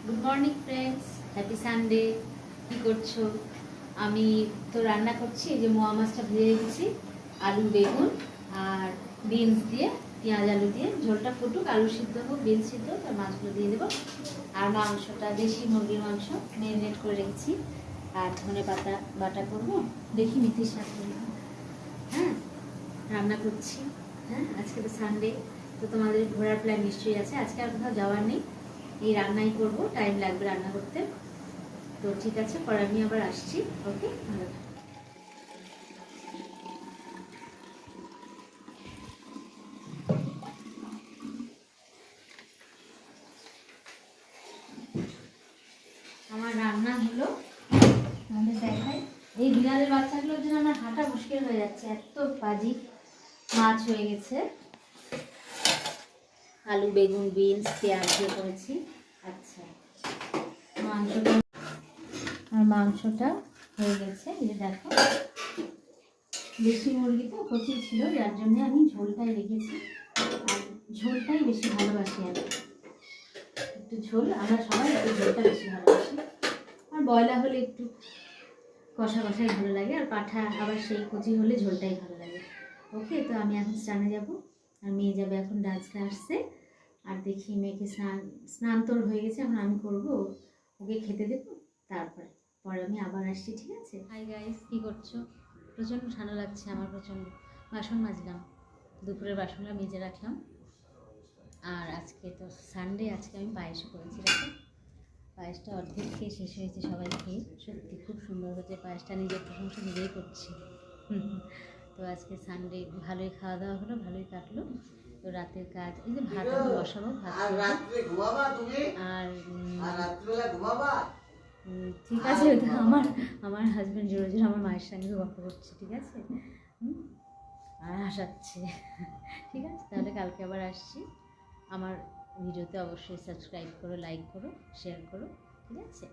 Good morning friends, happy Sunday. কী করছো? আমি তো রান্না করছি, এই যে মোয়া মাছটা ভেজে রেখেছি, আলু বেগুন আর বিনস দিয়ে, পেঁয়াজ আলু দিয়ে। ঝোলটা ফুটুক, আলু সিদ্ধ হোক, বিনস সিদ্ধ, তার মাছগুলো দিয়ে দেবো। আর মাংসটা দেশি মুরগির মাংস ম্যারিনেট করে রেখেছি, আর ধনে পাতা বাটা করবো। দেখি মিথির সাথে, হ্যাঁ, রান্না করছি। হ্যাঁ, আজকে তো সানডে, তো তোমাদের ঘোরার প্ল্যান নিশ্চয়ই আছে। আজকে আর কোথাও যাওয়ার নেই, এই রান্নাই করব, টাইম লাগবে রান্না করতে। তো ঠিক আছে, পরে আমি আবার আসছি। ওকে, আমার রান্না হলো, আমাদের দেখাই। এই বিড়ালের বাচ্চাগুলোর জন্য আমার হাঁটা মুশকিল হয়ে যাচ্ছে, এত বাজি মাছ হয়ে গেছে। আলু বেগুন বিনস পেঁয়াজ দিয়ে করেছি। আচ্ছা, মাংসটা হয়ে গেছে, এই যে দেখো। দেশি মুরগি তো কচি ছিল, যার জন্য আমি ঝোলটাই রেখেছি, আর ঝোলটাই বেশি ভালোবাসি আমি। একটু ঝোল, আমরা সবাই একটু ঝোলটা বেশি ভালোবাসি। আর বয়লা হলে একটু কষা কষাই ভালো লাগে, আর পাঠা আবার সেই কচি হলে ঝোলটাই ভালো লাগে। ওকে, তো আমি এখন স্নানে যাব, আর মেয়ে যাবে এখন ডান্স ক্লাসে। আর দেখি মেয়েকে স্নান তোর হয়ে গেছে, এখন আমি করবো, ওকে খেতে দেবো, তারপরে আমি আবার আসছি, ঠিক আছে? হাই গাইস, কী করছো? প্রচণ্ড ঠান্ডা লাগছে আমার, প্রচণ্ড। বাসন মাজলাম, দুপুরের বাসনটা মেজে রাখলাম। আর আজকে তো সানডে, আজকে আমি পায়েসও করেছি। দেখো, পায়েসটা অর্ধেক খেয়ে শেষ হয়েছে, সবাই খেয়ে। সত্যি খুব সুন্দর হয়েছে পায়েসটা, নিজের প্রশংসা নিজেই করছি। তো আজকে সানডে ভালোই খাওয়া দাওয়া হলো, ভালোই কাটলো। তো রাতের কাজ, এই যে ভাত আমি বসাবো, ভাত আর ঠিক আছে। আমার হাজব্যান্ড জোরে জোরে আমার মায়ের সঙ্গে গল্প করছে, ঠিক আছে, আর হাসাচ্ছে। ঠিক আছে, তাহলে কালকে আবার আসছি। আমার ভিডিওতে অবশ্যই সাবস্ক্রাইব করো, লাইক করো, শেয়ার করো, ঠিক আছে?